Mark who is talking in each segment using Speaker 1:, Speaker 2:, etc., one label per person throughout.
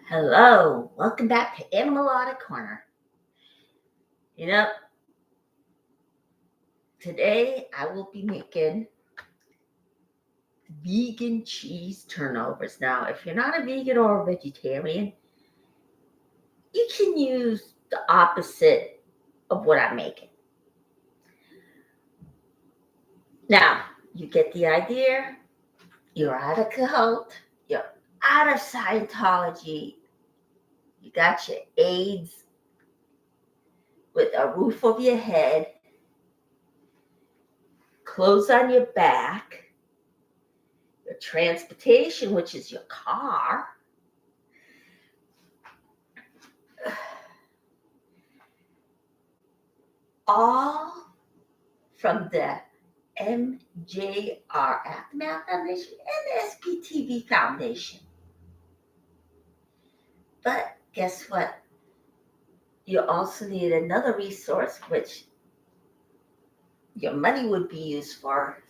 Speaker 1: Hello, welcome back to Animal Audit Corner. You know, today I will be making vegan cheese turnovers. Now, if you're not a vegan or a vegetarian, you can use the opposite of what I'm making. Now, you get the idea. You're out of cult. You're out of Scientology. You got your AIDS with a roof over your head, clothes on your back, your transportation, which is your car, all from the MJR Aftermath Foundation and the SPTV Foundation. But guess what? You also need another resource, which your money would be used for,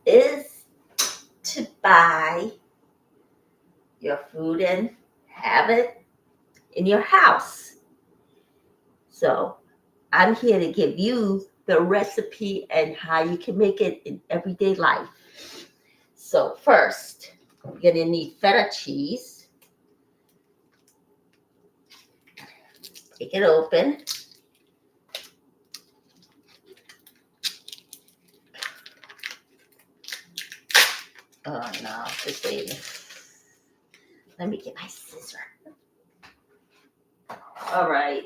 Speaker 1: is to buy your food and have it in your house. So I'm here to give you the recipe and how you can make it in everyday life. So first, you're gonna need feta cheese. Take it open. Oh no, this lady. Let me get my scissor. All right.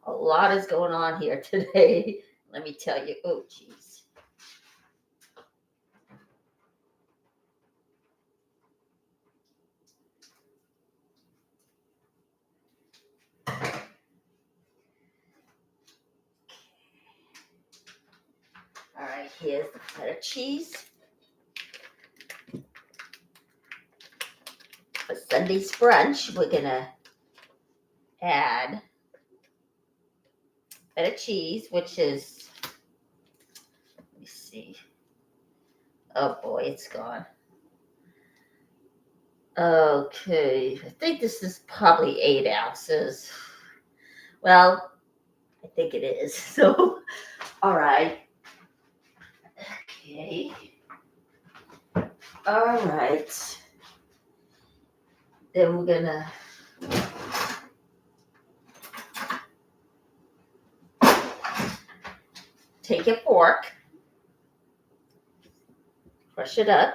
Speaker 1: A lot is going on here today. Let me tell you. Oh, geez. All right, here's the feta cheese. For Sunday's brunch, we're gonna add feta cheese, which is, let me see. Oh boy, it's gone. Okay, I think this is probably 8 ounces. Well, I think it is. So, all right. Okay. All right. Then we're gonna take a fork, crush it up.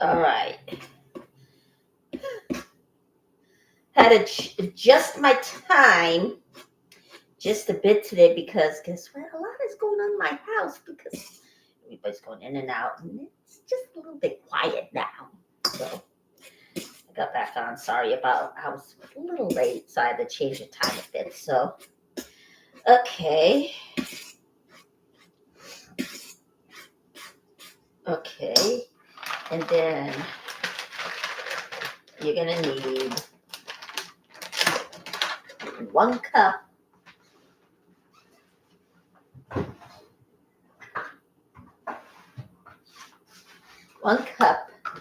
Speaker 1: All right. Had to adjust my time just a bit today because guess what? A lot is going on in my house because everybody's going in and out, and it's just a little bit quiet now. So I got back on. Sorry about, I was a little late, so I had to change the time a bit. So, okay. Okay. And then you're going to need 1 cup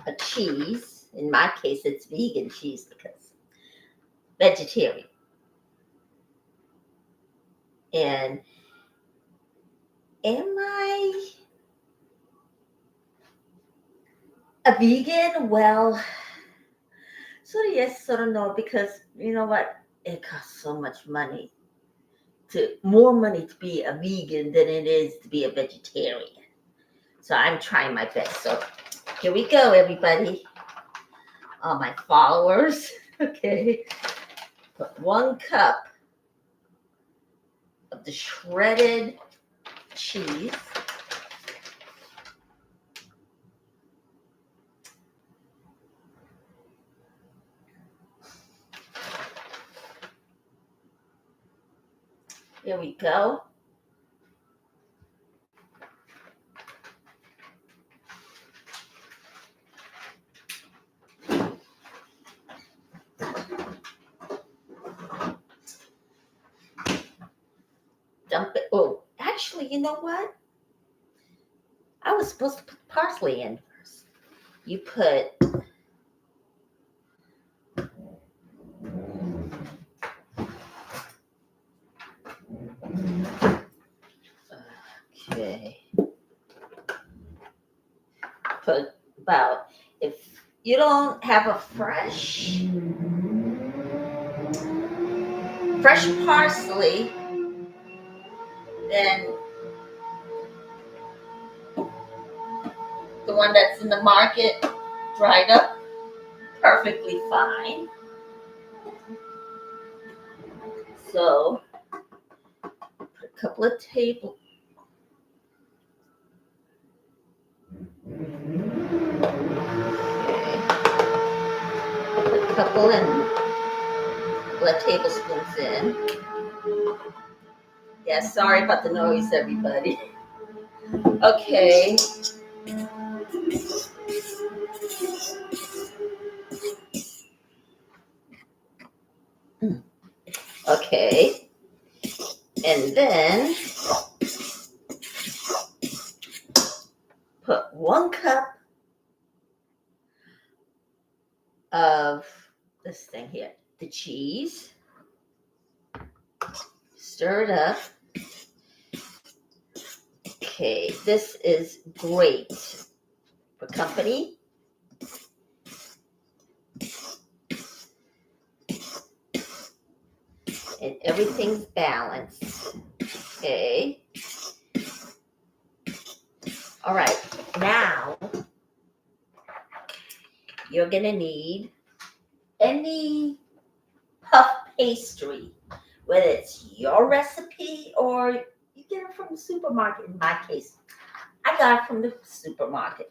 Speaker 1: of cheese. In my case, it's vegan cheese because vegetarian. And am I a vegan? Well, sort of yes, sort of no, because you know what? It costs so much money. More money to be a vegan than it is to be a vegetarian. So I'm trying my best. So here we go, everybody. All my followers. Okay. Put 1 cup of the shredded cheese. Here we go. Dump it. Oh, actually, you know what? I was supposed to put parsley in first. You put okay. Put about, if you don't have a fresh parsley, then the one that's in the market, dried up, perfectly fine. So put a couple of tablespoons. Put a couple of tablespoons in. Yeah, sorry about the noise, everybody. Okay. Okay. And then put 1 cup of this thing here, the cheese. Stir it up. Okay, this is great for company. And everything's balanced. Okay. All right, now you're gonna need any puff pastry, whether it's your recipe or you get it from the supermarket. In my case, I got it from the supermarket.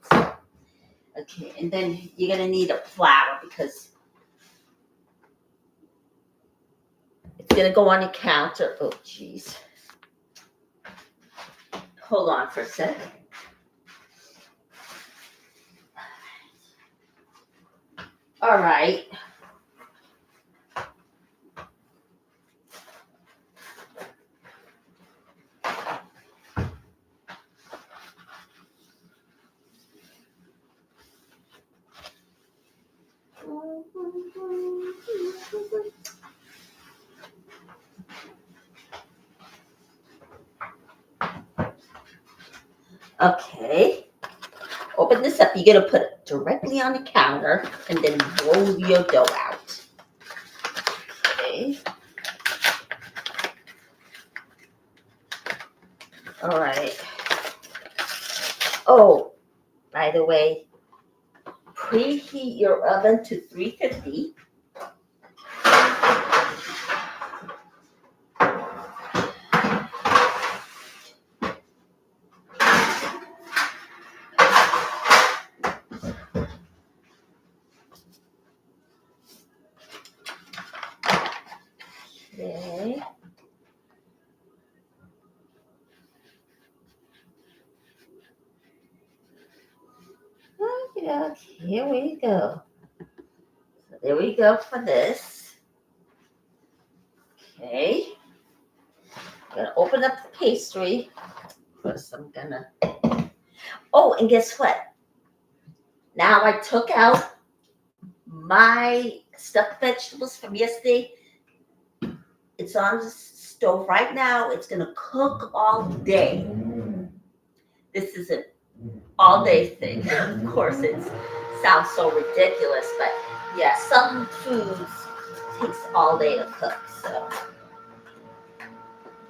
Speaker 1: Okay, and then you're gonna need a flour because it's gonna go on your counter. Oh, geez. Hold on for a second. All right. Okay. Open this up. You're gonna put it directly on the counter and then roll your dough out. Okay. All right. Oh, by the way, preheat your oven to 350. Okay. Okay, here we go. So there we go for this. Okay. I'm gonna open up the pastry. First, I'm gonna. Oh, and guess what? Now I took out my stuffed vegetables from yesterday. It's on the stove right now. It's gonna cook all day. This is an all-day thing. Of course, it sounds so ridiculous, but yeah, some foods takes all day to cook. So,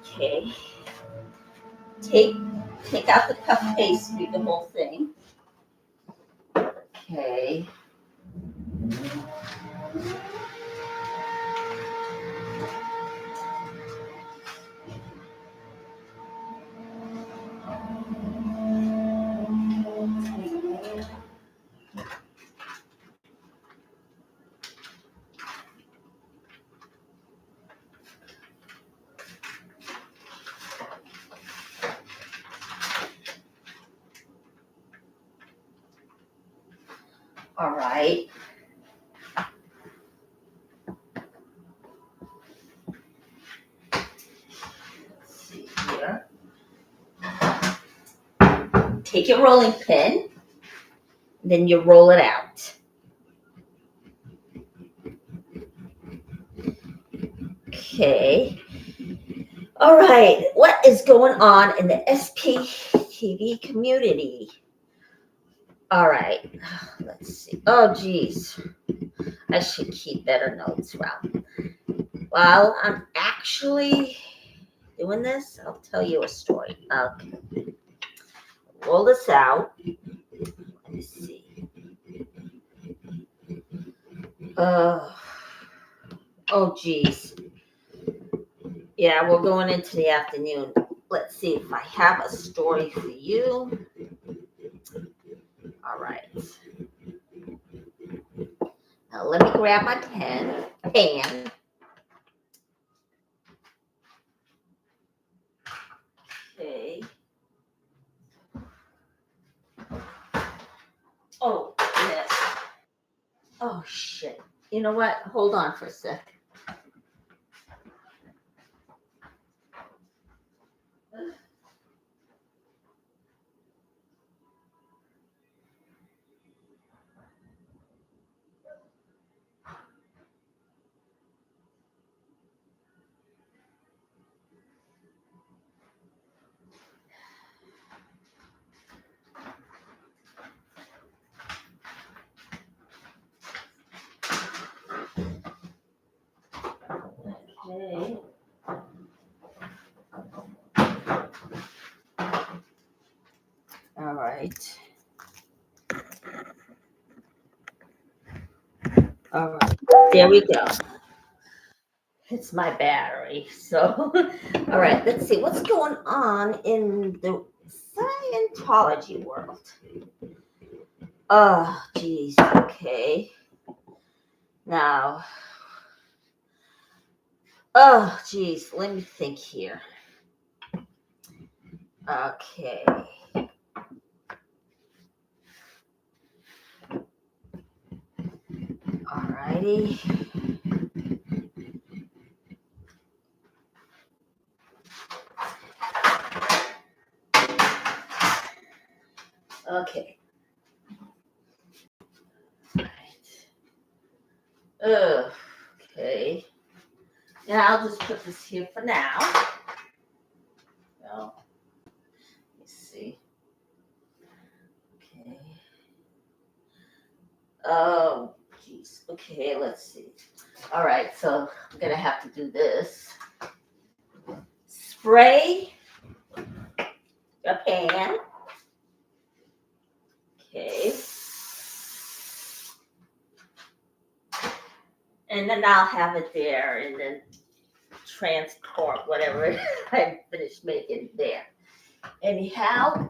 Speaker 1: okay, take out the puff pastry, the whole thing. Okay. All right. Let's see here. take your rolling pin, then you roll it out. Okay. All right. What is going on in the SPTV community? All right. Let's see. Oh, geez. I should keep better notes. While I'm actually doing this, I'll tell you a story. Okay. Roll this out. Let me see. Oh, geez. Yeah, we're going into the afternoon. Let's see if I have a story for you. All right. Now let me grab my pen. Okay. Oh, yes. Oh, shit. You know what? Hold on for a sec. Okay. All right. All right. There we go. It's my battery. So, all right. Let's see what's going on in the Scientology world. Oh, geez. Okay. Now, oh, geez. Let me think here. Okay. Alrighty. Okay. Okay. Yeah, I'll just put this here for now. Well, let's see. Okay. Oh, geez. Okay, let's see. All right, so I'm gonna have to do this. Spray a pan. Okay. And then I'll have it there and then transport whatever I finished making there. Anyhow.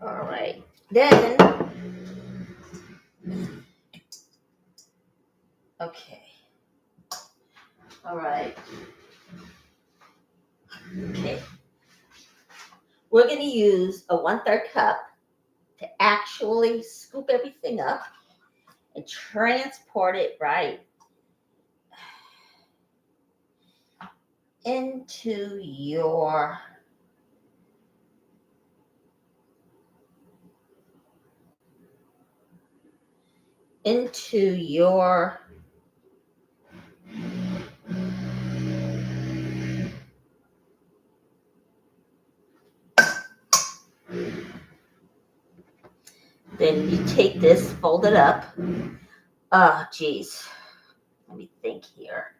Speaker 1: All right. Then, okay. All right. Okay. We're going to use a 1/3 cup to actually scoop everything up and transport it right into your then you take this, fold it up. Oh, geez. Let me think here.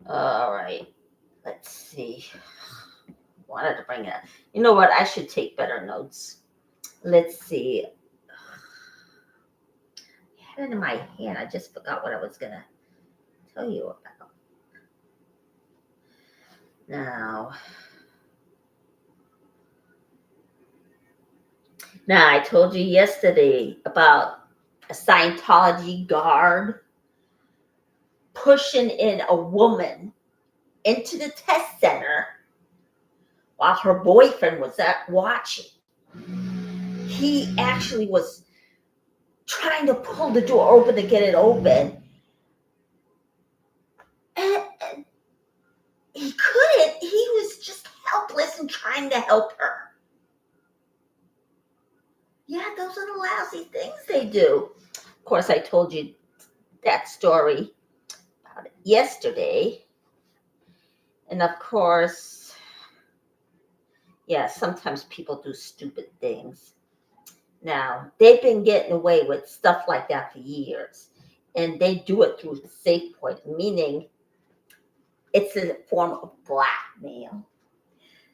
Speaker 1: All right. Let's see. Wanted to bring it up. You know what? I should take better notes. Let's see. I had it in my hand. I just forgot what I was going to tell you about. Now, I told you yesterday about a Scientology guard pushing in a woman into the test center while her boyfriend was watching. he actually was trying to pull the door open to get it open. And he couldn't. He was just helpless and trying to help her. Yeah, those are the lousy things they do. Of course, I told you that story about it yesterday. And of course, yeah, sometimes people do stupid things. Now, they've been getting away with stuff like that for years. And they do it through SafePoint, meaning it's a form of blackmail.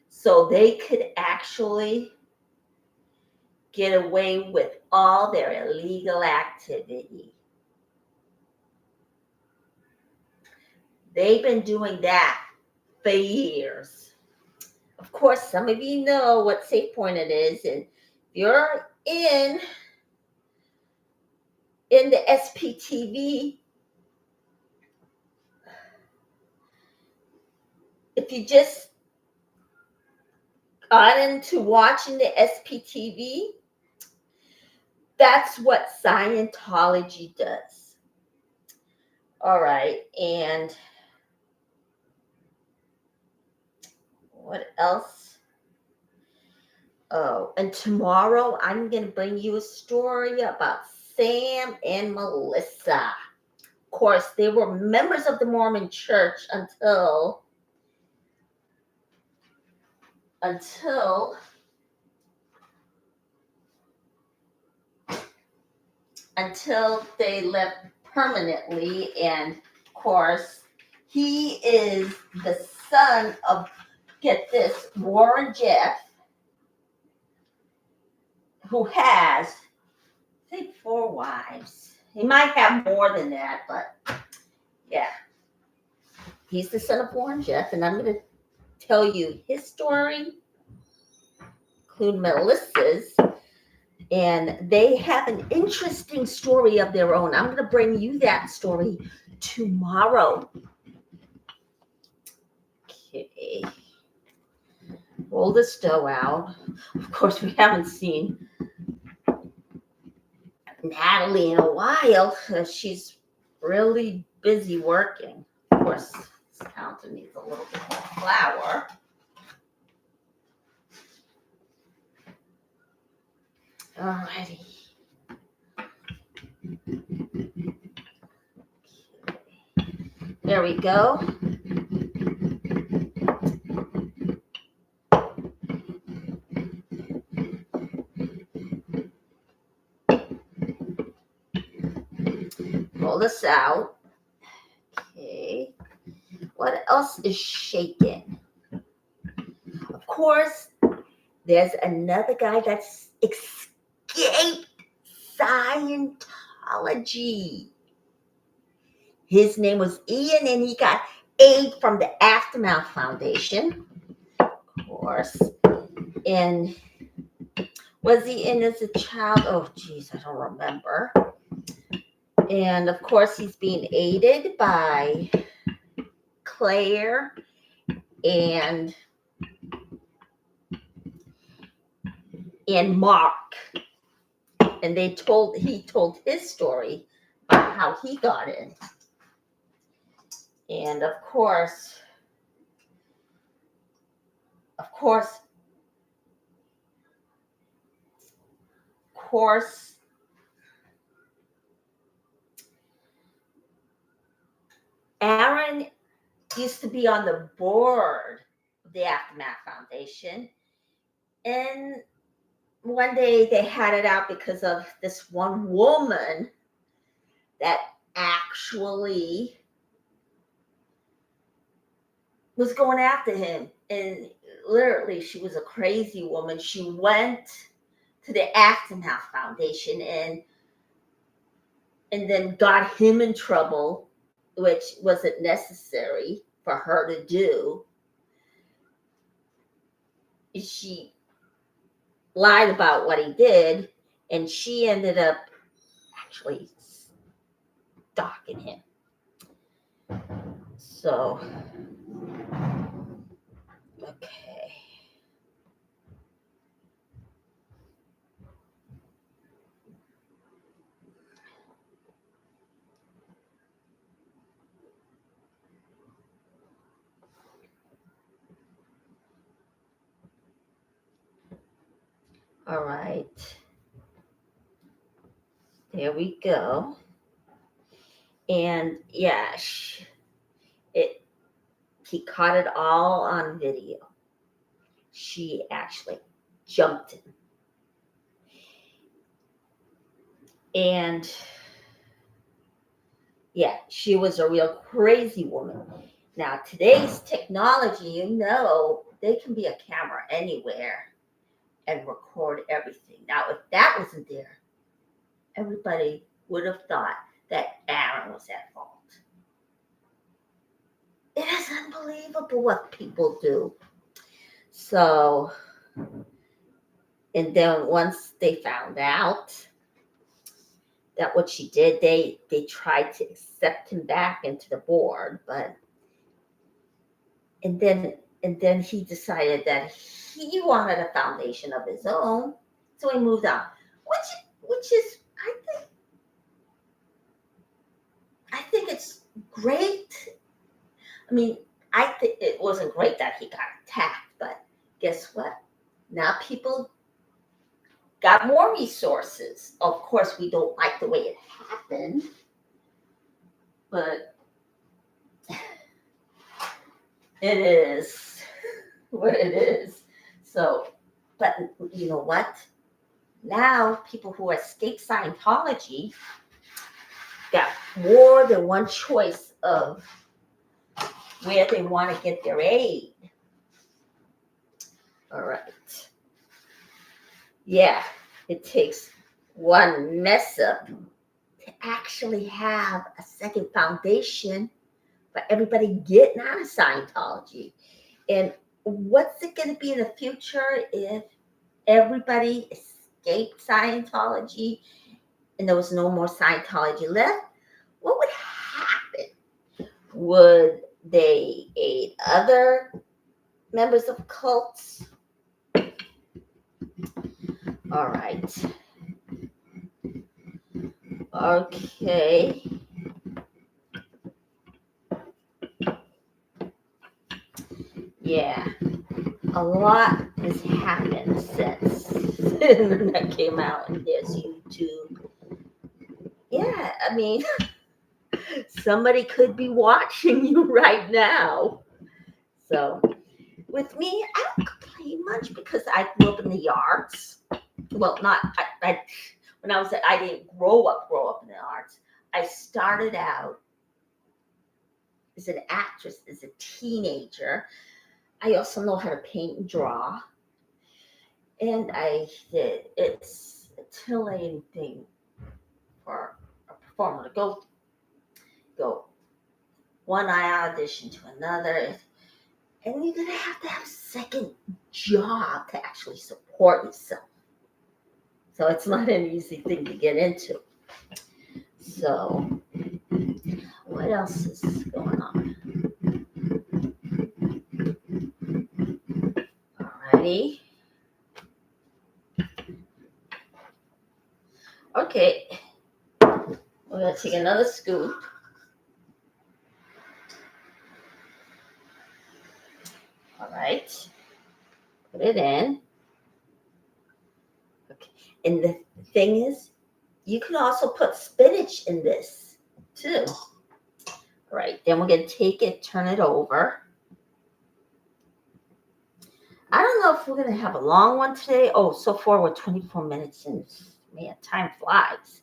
Speaker 1: So they could actually get away with all their illegal activity. They've been doing that for years. Of course, some of you know what SafePoint it is, and if you're in the SPTV, if you just got into watching the SPTV, that's what Scientology does. All right, and what else? Oh, and tomorrow I'm going to bring you a story about Sam and Melissa. Of course, they were members of the Mormon Church until they left permanently. And of course, he is the son of, get this, Warren Jeff, who has, I think, 4 wives. He might have more than that, but yeah. He's the son of Warren Jeff, and I'm going to tell you his story, include Melissa's, and they have an interesting story of their own. I'm going to bring you that story tomorrow. Okay. Roll the stove out. Of course, we haven't seen Natalie in a while. She's really busy working. Of course, this counter needs a little bit more flour. Alrighty. There we go. Roll this out. Okay. What else is shaking? Of course, there's another guy that's escaped Scientology. His name was Ian, and he got aid from the Aftermath Foundation, of course. And was he in as a child? Oh, geez, I don't remember. And of course, he's being aided by Claire and Mark. And he told his story about how he got in. And of course, Aaron used to be on the board of the Aftermath Foundation. And one day they had it out because of this one woman that actually was going after him. And literally, she was a crazy woman. She went to the Aftermath Foundation and then got him in trouble, which wasn't necessary for her to do. She lied about what he did, and she ended up actually stalking him. So, okay. All right. There we go. And yeah, he caught it all on video. She actually jumped him. And yeah, she was a real crazy woman. Now, today's technology, they can be a camera anywhere and record everything. Now, if that wasn't there, everybody would have thought that Aaron was at fault. It is unbelievable what people do. So, and then once they found out that what she did, they tried to accept him back into the board, but and then he decided that he wanted a foundation of his own, so he moved on, which is I think it's great. I mean, I think it wasn't great that he got attacked, but guess what? Now people got more resources. Of course, we don't like the way it happened, but it is what it is. So, but you know what? Now people who escape Scientology got more than one choice of where they want to get their aid. All right. Yeah, it takes one mess up to actually have a second foundation for everybody getting out of Scientology. And what's it going to be in the future if everybody escaped Scientology and there was no more Scientology left? What would happen? Would they aid other members of cults? All right. Okay. Yeah. A lot has happened since that came out, and there's YouTube. Yeah, I mean, somebody could be watching you right now. So, with me, I don't complain much because I grew up in the arts. Well, not I when I didn't grow up in the arts. I started out as an actress as a teenager. I also know how to paint and draw. And I did it's a titillating thing for a performer to go one eye audition to another. And you're gonna have to have a second job to actually support yourself. So it's not an easy thing to get into. So what else is going on? Alrighty. Okay. We're gonna take another scoop. All right. Put it in. Okay. And the thing is, you can also put spinach in this too. All right. Then we're gonna take it, turn it over. I don't know if we're gonna have a long one today. Oh, so far we're 24 minutes in. Man, time flies.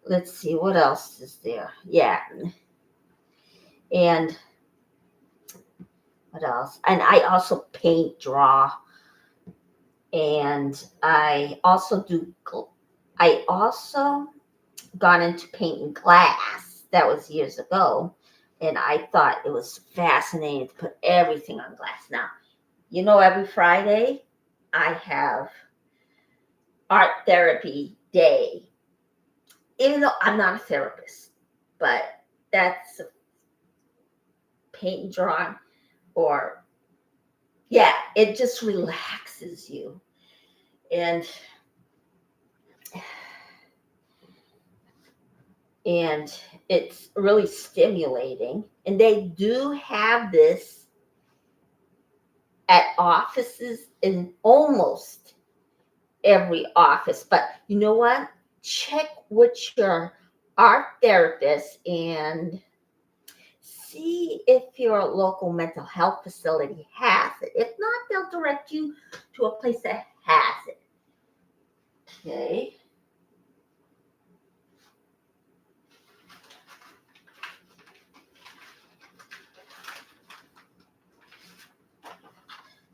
Speaker 1: Let's see, what else is there? Yeah. And what else? And I also paint, draw, and I also got into painting glass. That was years ago. And I thought it was fascinating to put everything on glass. Now, every Friday I have art therapy day. Even though I'm not a therapist, but that's paint and drawing, or yeah, it just relaxes you. And it's really stimulating. And they do have this at offices in almost every office. But you know what? Check with your art therapist and see if your local mental health facility has it. If not, they'll direct you to a place that has it. Okay.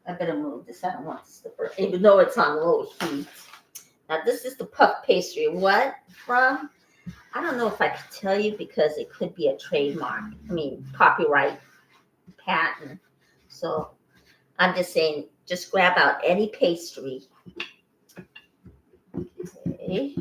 Speaker 1: I better move this. I don't want this to burn, even though it's on low heat. Now, this is the puff pastry. What from? I don't know if I could tell you because it could be a trademark. I mean, copyright, patent. So I'm just saying, just grab out any pastry. Okay.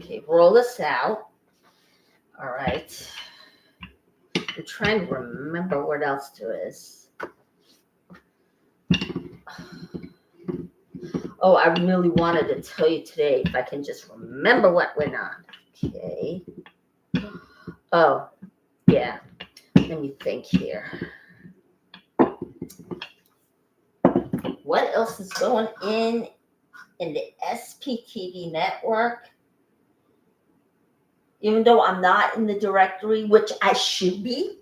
Speaker 1: Okay, roll this out. All right. I'm trying to remember what else there is. Oh, I really wanted to tell you today if I can just remember what went on. Okay. Oh, yeah. Let me think here. What else is going in the SPTV network? Even though I'm not in the directory, which I should be,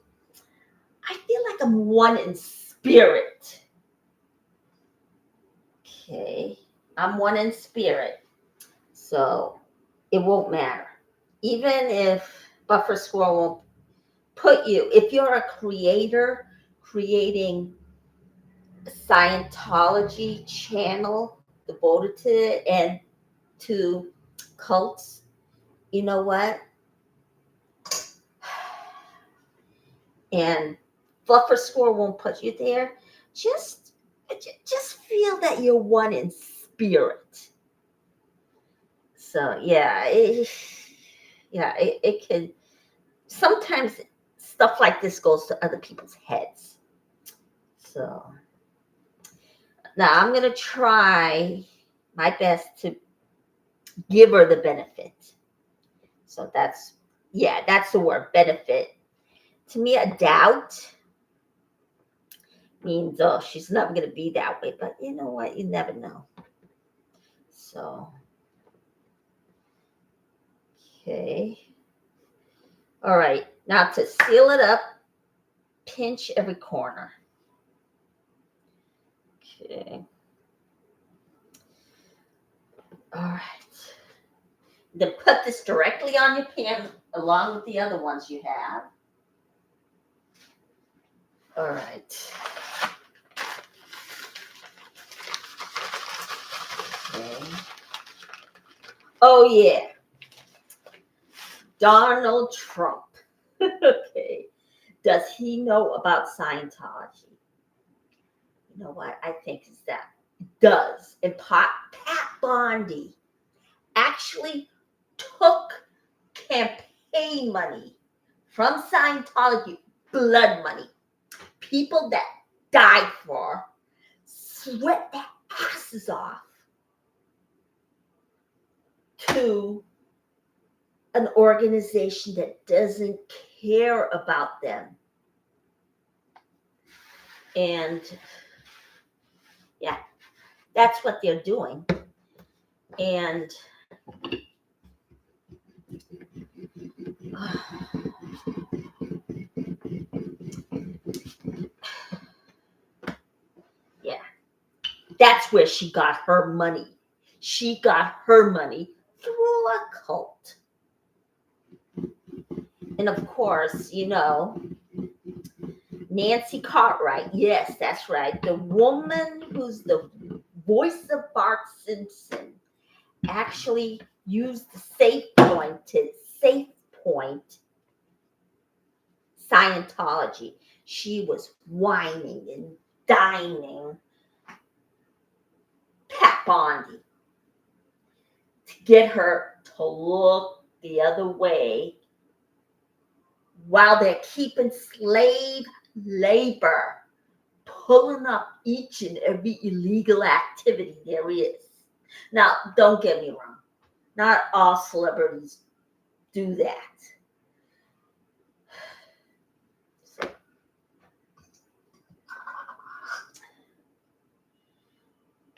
Speaker 1: I feel like I'm one in spirit. Okay. I'm one in spirit. So it won't matter. Even if Buffer Squirrel won't put you, if you're a creator creating a Scientology channel devoted to it and to cults, you know what? And Buffer Squirrel won't put you there. Just feel that you're one in spirit. So yeah, it can sometimes stuff like this goes to other people's heads. So now I'm gonna try my best to give her the benefit. So that's the word, benefit. To me, a doubt means, oh, she's never gonna be that way. But you know what? You never know. So okay. All right. Now to seal it up, pinch every corner. Okay. All right. Then put this directly on your pan along with the other ones you have. All right. Okay. Oh, yeah. Donald Trump. Okay. Does he know about Scientology? You know what? I think is that does. And Pat Bondi actually took campaign money from Scientology, blood money, people that died for, sweat their asses off to an organization that doesn't care about them. And yeah, that's what they're doing. And yeah, that's where she got her money. She got her money through a cult. And of course, you know, Nancy Cartwright, yes, that's right. The woman who's the voice of Bart Simpson actually used the safe point Scientology. She was whining and dining Pat Bondi to get her to look the other way while they're keeping slave labor, pulling up each and every illegal activity there is. Now, don't get me wrong. Not all celebrities do that. So,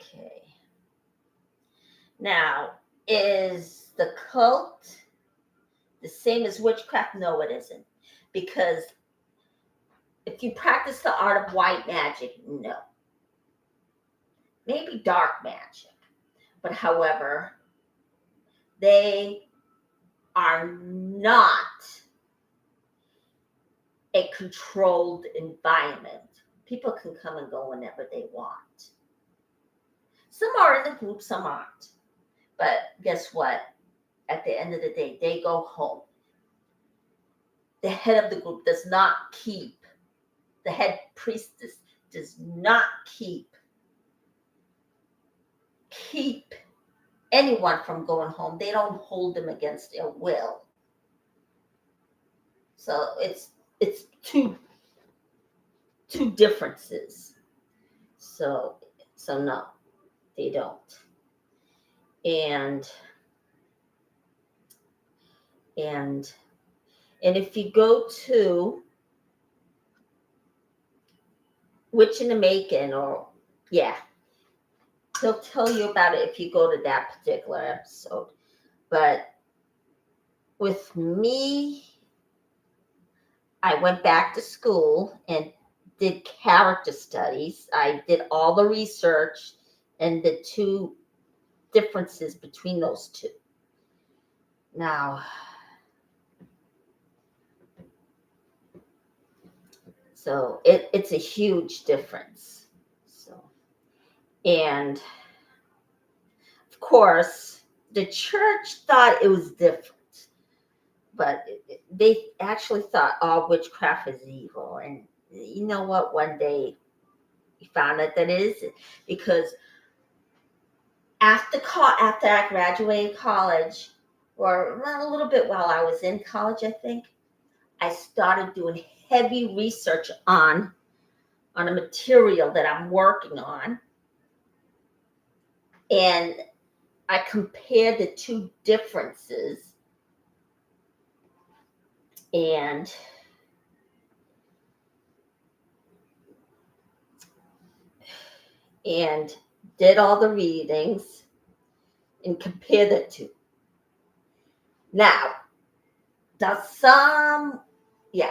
Speaker 1: okay. Now, is the cult the same as witchcraft? No, it isn't. Because if you practice the art of white magic, no. Maybe dark magic. But however, they are not a controlled environment. People can come and go whenever they want. Some are in the group, some aren't. But guess what? At the end of the day, they go home. The head of the group does not keep, the head priestess does not keep anyone from going home. They don't hold them against their will. So it's two differences. So no, they don't. And if you go to Witch in the Making, or he'll tell you about it if you go to that particular episode. But with me, I went back to school and did character studies. I did all the research and the two differences between those two. Now, so it's a huge difference. So, and of course, the church thought it was different, but they actually thought all witchcraft is evil. And you know what? One day we found out that it isn't, because after I graduated college, or a little bit while I was in college, I think, I started doing heavy research on a material that I'm working on. And I compared the two differences and did all the readings and compared the two. Now,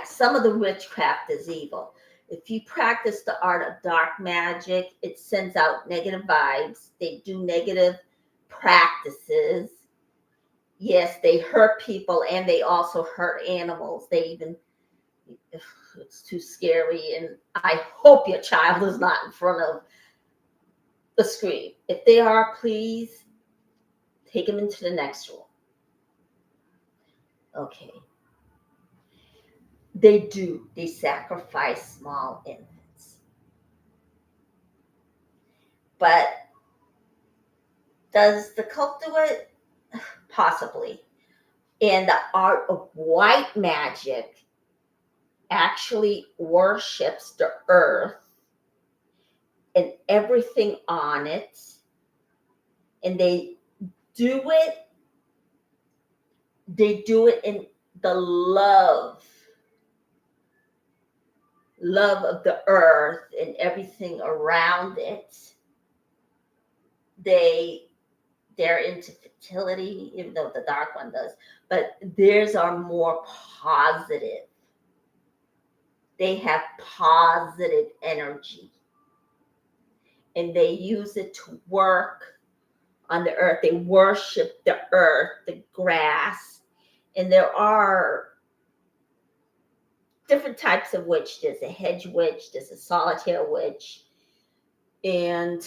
Speaker 1: some of the witchcraft is evil. If you practice the art of dark magic, it sends out negative vibes. They do negative practices. Yes, they hurt people, and they also hurt animals. It's too scary, and I hope your child is not in front of the screen. If they are, please take them into the next room. Okay. They sacrifice small infants. But does the cult do it? Possibly. And the art of white magic actually worships the earth and everything on it. And they do it in the love of the earth and everything around it. They're into fertility, even though the dark one does, but theirs are more positive. They have positive energy, and they use it to work on the earth. They worship the earth, the grass, and there are different types of witch. There's a hedge witch, there's a solitaire witch, and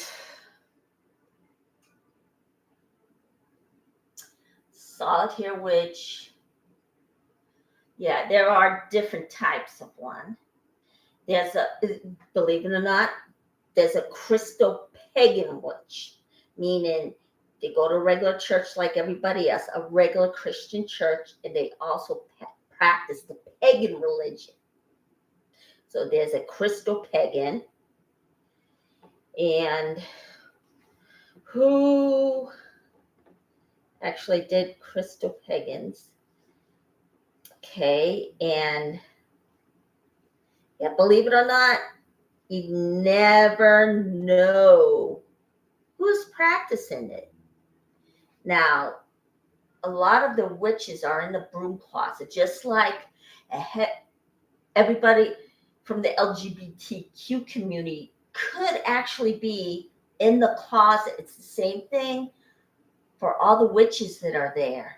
Speaker 1: solitaire witch. Yeah, there are different types of one. There's believe it or not, there's a crystal pagan witch, meaning they go to a regular church like everybody else, a regular Christian church, and they also practice the pagan religion. So there's a crystal pagan, and who actually did crystal pagans. Okay, and yeah, believe it or not, you never know who's practicing it. Now, a lot of the witches are in the broom closet, just like everybody from the LGBTQ community could actually be in the closet. It's the same thing for all the witches that are there.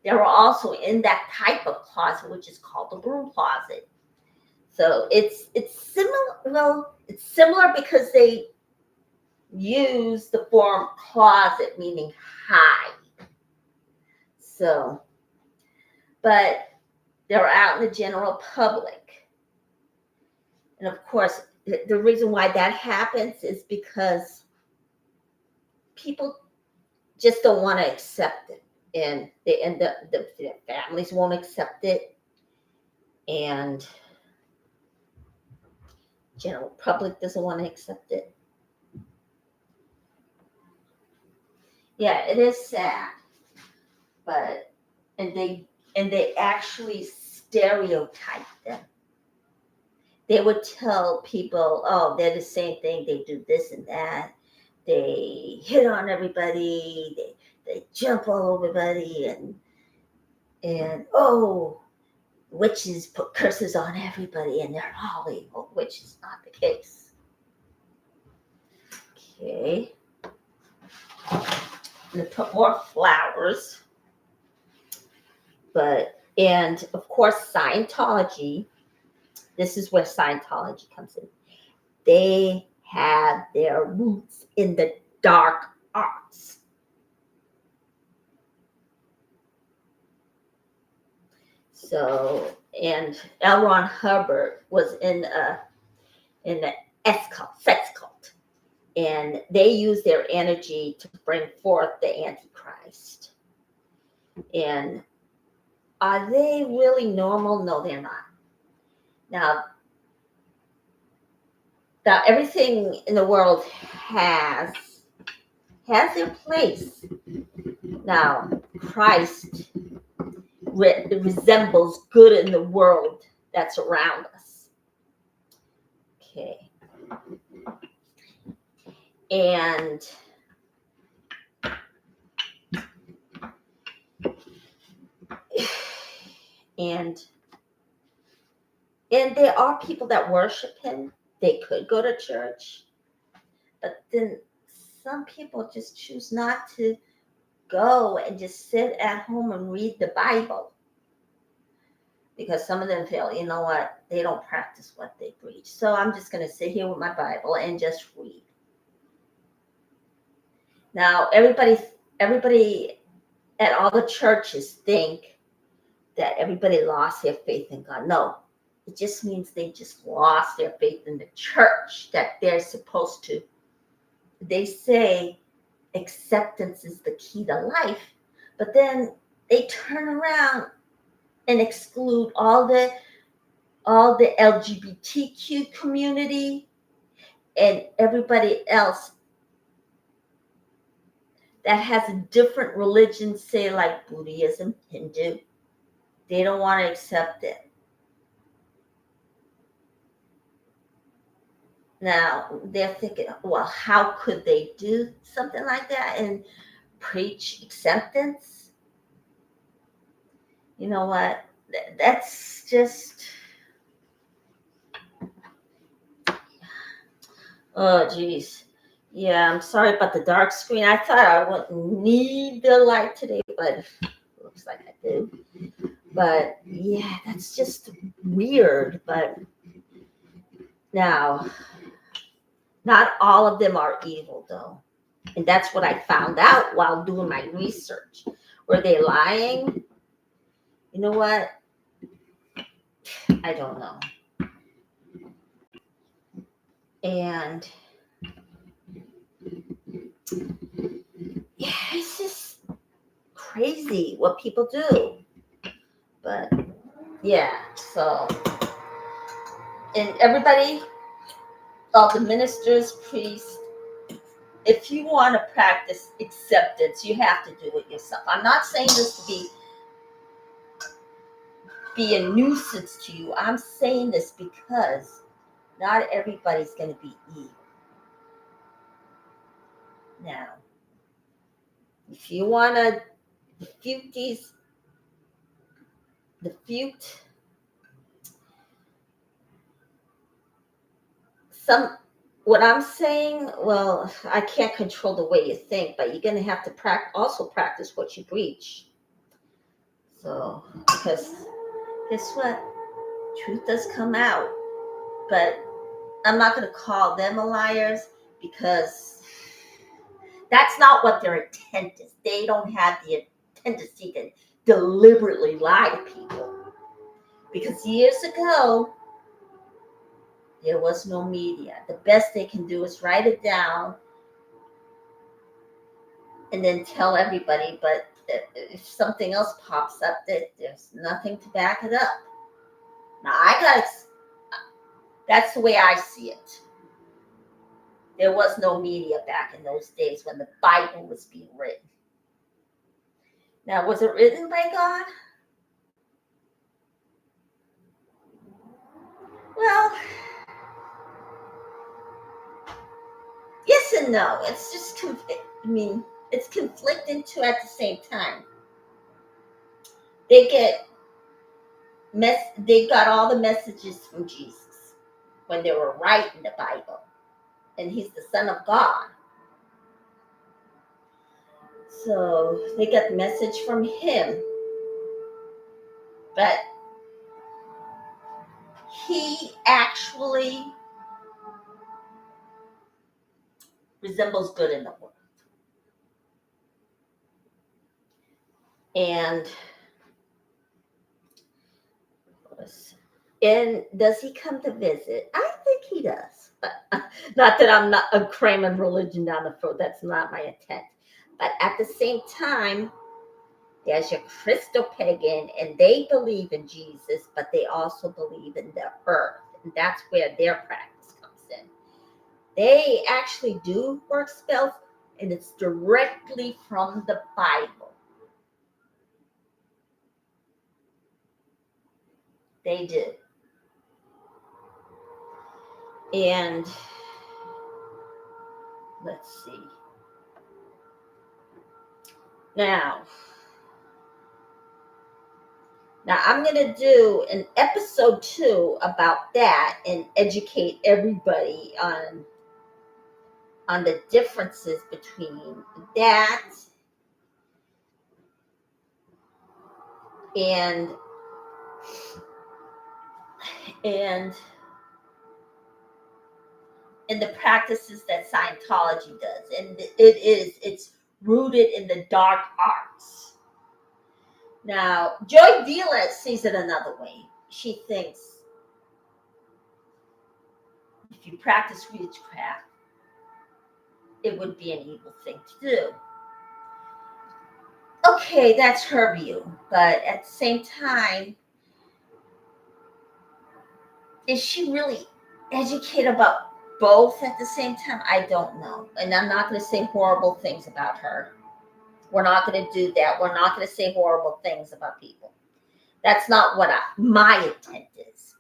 Speaker 1: They're also in that type of closet, which is called the broom closet. So it's similar. Well, it's similar because they use the form closet, meaning hide. So, but they're out in the general public. And of course, the reason why that happens is because people just don't want to accept it. And they end up, the families won't accept it. And general public doesn't want to accept it. Yeah, it is sad. But and they actually stereotype them. They would tell people, oh, they're the same thing, they do this and that, they hit on everybody, they jump all over everybody, and oh, witches put curses on everybody and they're all evil, which is not the case. Okay. And they put more flowers. And of course, Scientology, this is where Scientology comes in. They have their roots in the dark arts. So, and L. Ron Hubbard was in the S cult, sex cult, and they use their energy to bring forth the Antichrist. And are they really normal? No, they're not. Now everything in the world has their place. Now, Christ resembles good in the world that's around us. Okay. And there are people that worship him. They could go to church, but then some people just choose not to go and just sit at home and read the Bible, because some of them feel, you know what, they don't practice what they preach. So I'm just going to sit here with my Bible and just read. Now, everybody at all the churches think that everybody lost their faith in God. No, it just means they just lost their faith in the church that they're supposed to. They say acceptance is the key to life, but then they turn around and exclude all the LGBTQ community and everybody else that has a different religion, say like Buddhism, Hindu. They don't want to accept it. Now, they're thinking, well, how could they do something like that and preach acceptance? You know what? That's just, oh, geez. Yeah, I'm sorry about the dark screen. I thought I wouldn't need the light today, but it looks like I do. But yeah, that's just weird. But now, not all of them are evil, though. And that's what I found out while doing my research. Were they lying? You know what? I don't know. And yeah, it's just crazy what people do. But Yeah. So, and everybody, all the ministers, priests, if you want to practice acceptance, you have to do it yourself. I'm not saying this to be a nuisance to you. I'm saying this because not everybody's going to be evil. Now, if you want to defute some, what I'm saying, well, I can't control the way you think, but you're going to have to also practice what you preach. So, because guess what? Truth does come out, but I'm not going to call them liars because that's not what their intent is. They don't have the tendency to deliberately lie to people. Because years ago, there was no media. The best they can do is write it down and then tell everybody. But if something else pops up, there's nothing to back it up. Now, that's the way I see it. There was no media back in those days when the Bible was being written. Now, was it written by God? Well, yes and no. It's just, it's conflicting too at the same time. They got all the messages from Jesus when they were writing the Bible, and he's the Son of God. So they got the message from him, but he actually resembles good in the world. And does he come to visit? I think he does. Not that I'm cramming religion down the throat. That's not my intent. But at the same time, there's your Christo pagan, and they believe in Jesus, but they also believe in the earth. And that's where their practice comes in. They actually do work spells, and it's directly from the Bible. They do. And let's see. Now I'm going to do an episode 2 about that and educate everybody on the differences between that and the practices that Scientology does. And it's rooted in the dark arts. Now, Joy Vila sees it another way. She thinks if you practice witchcraft, it would be an evil thing to do. Okay, that's her view. But at the same time, is she really educated about both at the same time? I don't know. And I'm not going to say horrible things about her. We're not going to do that. We're not going to say horrible things about people. That's not what my intent is.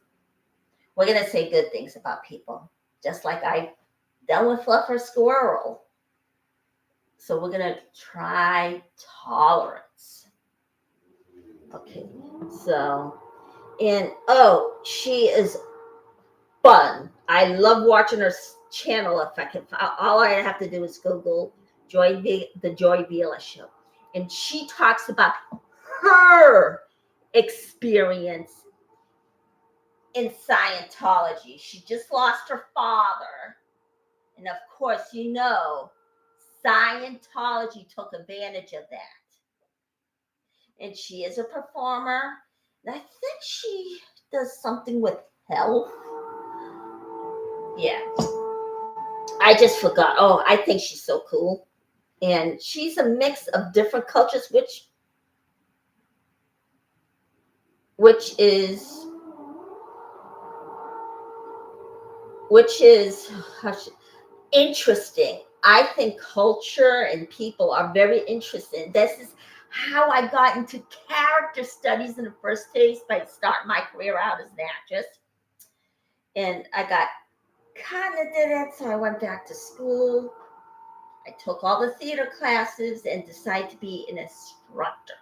Speaker 1: We're going to say good things about people, just like I've done with Fluffer Squirrel. So we're going to try tolerance. Okay, so, and she is fun. I love watching her channel. If I can, all I have to do is Google the Joy Vila Show, and she talks about her experience in Scientology. She just lost her father, and of course, Scientology took advantage of that. And she is a performer. And I think she does something with health. Yeah. I just forgot. Oh, I think she's so cool. And she's a mix of different cultures, which which is interesting. I think culture and people are very interesting. This is how I got into character studies in the first place by starting my career out as an actress. And I got kind of did it, so I went back to school. I took all the theater classes and decided to be an instructor.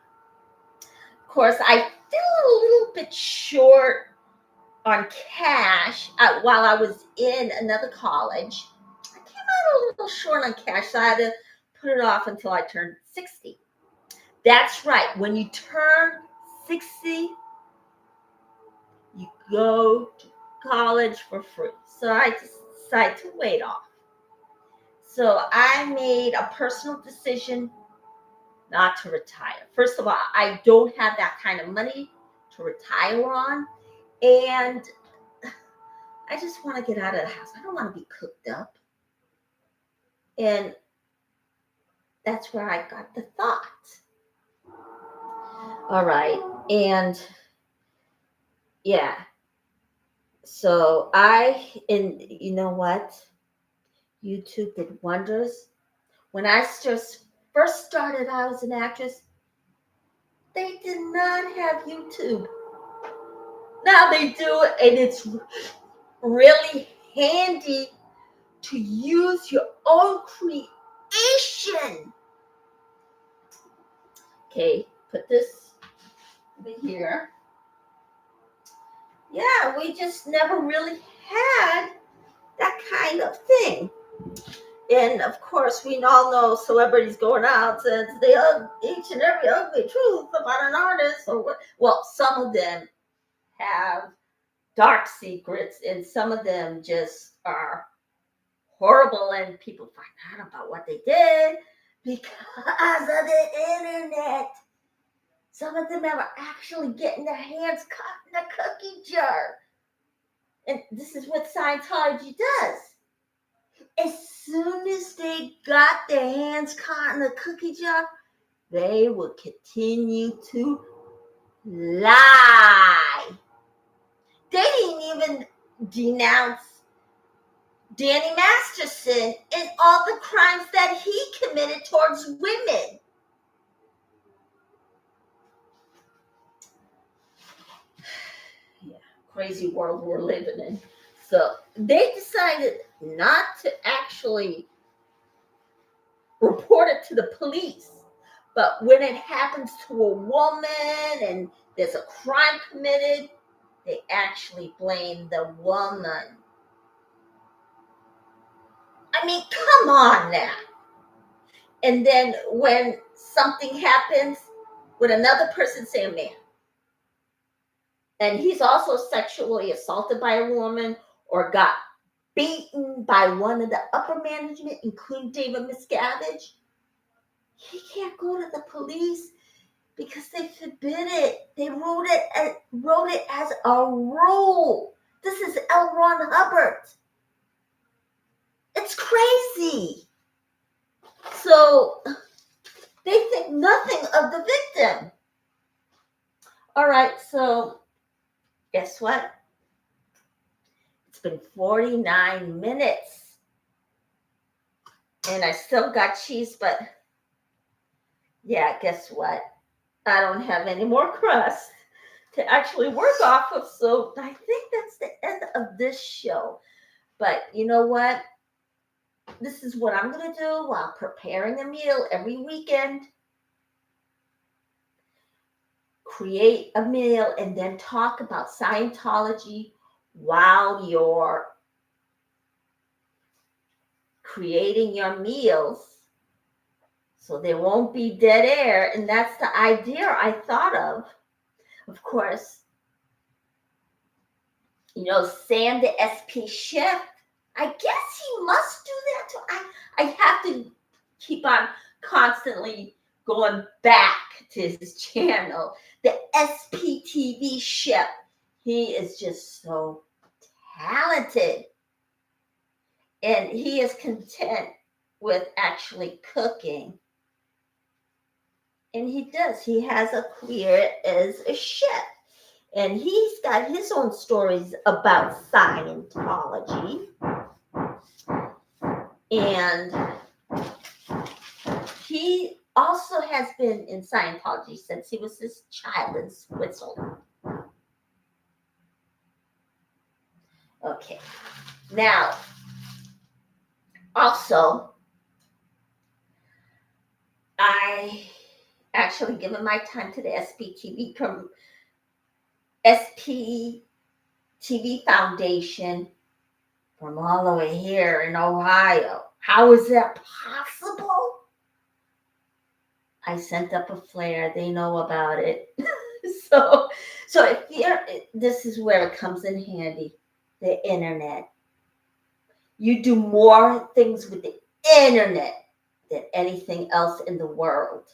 Speaker 1: Of course, I fell a little bit short on cash while I was in another college. I came out a little short on cash, so I had to put it off until I turned 60. That's right. When you turn 60, you go to college for free. So I decided to wait off. So I made a personal decision not to retire. First of all, I don't have that kind of money to retire on. And I just want to get out of the house. I don't want to be cooked up. And that's where I got the thought. All right. And yeah. So and you know what? YouTube did wonders. When I first started out as an actress, they did not have YouTube. Now they do, and it's really handy to use your own creation. Okay, put this over here. Yeah, we just never really had that kind of thing. And of course, we all know celebrities going out and they each and every ugly truth about an artist. Well, some of them have dark secrets, and some of them just are horrible, and people find out about what they did because of the internet. Some of them are actually getting their hands caught in a cookie jar. And this is what Scientology does. As soon as they got their hands caught in a cookie jar, they will continue to lie. They didn't even denounce Danny Masterson and all the crimes that he committed towards women. Yeah, crazy world we're living in. So they decided not to actually report it to the police. But when it happens to a woman and there's a crime committed, they actually blame the woman. I mean, come on now. And then when something happens with another person, say a man, and he's also sexually assaulted by a woman or got beaten by one of the upper management, including David Miscavige, he can't go to the police because they forbid it. They wrote it as a rule. This is L. Ron Hubbard. It's crazy. So they think nothing of the victim. All right, so guess what? It's been 49 minutes. And I still got cheese, but yeah, guess what? I don't have any more crust to actually work off of. So I think that's the end of this show. But you know what? This is what I'm going to do while preparing a meal every weekend. Create a meal and then talk about Scientology while you're creating your meals. So there won't be dead air. And that's the idea I thought of. Of course, you know, Sam the SP chef, I guess he must do that too. I have to keep on constantly going back to his channel. The SPTV chef, he is just so talented. And he is content with actually cooking. And he does. He has a career as a chef. And he's got his own stories about Scientology. And he also has been in Scientology since he was this child in Switzerland. Okay. Now, also, I actually given my time to the SPTV Foundation from all the way here in Ohio. How is that possible? I sent up a flare. They know about it. so if you're, this is where it comes in handy, the internet. You do more things with the internet than anything else in the world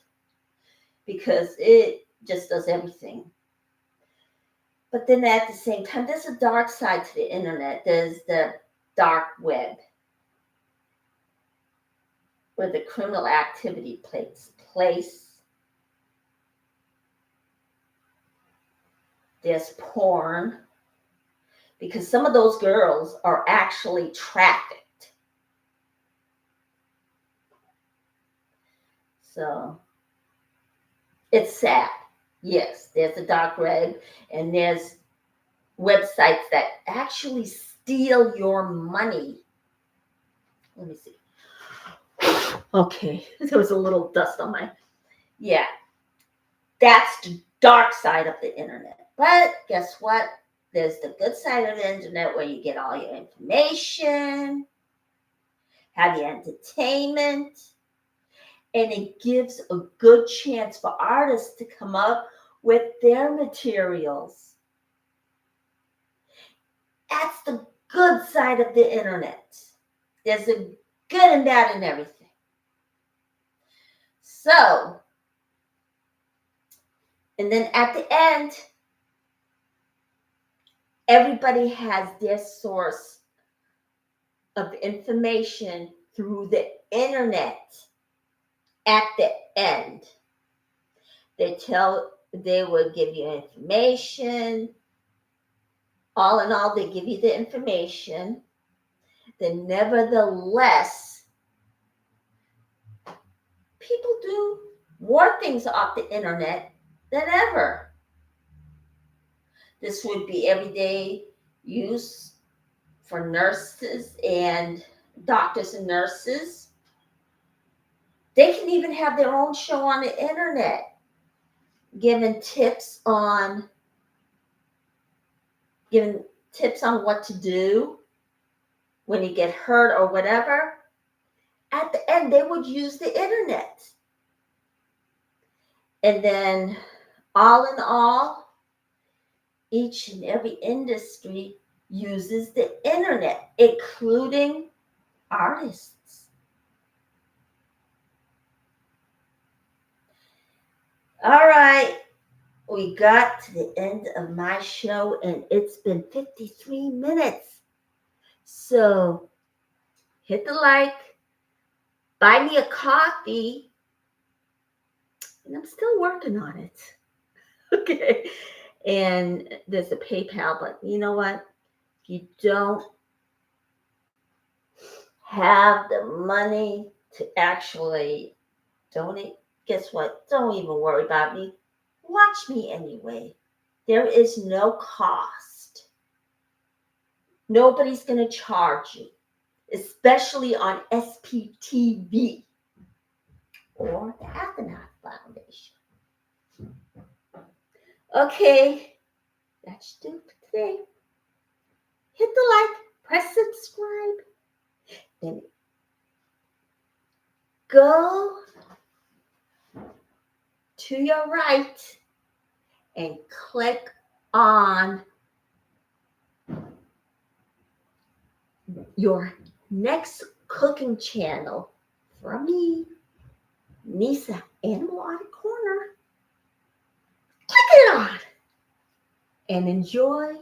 Speaker 1: because it just does everything. But then at the same time, there's a dark side to the internet. There's the dark web where the criminal activity takes place. There's porn, because some of those girls are actually trafficked. So it's sad. Yes, there's a dark web, and there's websites that actually steal your money. Let me see. Okay, there was a little dust on my, yeah. That's the dark side of the internet. But guess what? There's the good side of the internet where you get all your information, have your entertainment, and it gives a good chance for artists to come up with their materials. That's the good side of the internet. There's a good and bad in everything. So, and then at the end, everybody has their source of information through the internet. At the end, they will give you information. All in all, they give you the information. Then nevertheless, people do more things off the internet than ever. This would be everyday use for nurses and doctors and nurses. They can even have their own show on the internet, giving tips on what to do when you get hurt or whatever. At the end, they would use the internet. And then, all in all, each and every industry uses the internet, including artists. All right, we got to the end of my show, and it's been 53 minutes. So hit the like, buy me a coffee, and I'm still working on it. Okay. And there's a PayPal, but you know what? If you don't have the money to actually donate, guess what? Don't even worry about me. Watch me anyway. There is no cost. Nobody's going to charge you, especially on SPTV or the Athenath Foundation. Okay, that's it for today. Hit the like, press subscribe, then go to your right and click on your next cooking channel from me, Nisa Animal on the Corner. Click it on and enjoy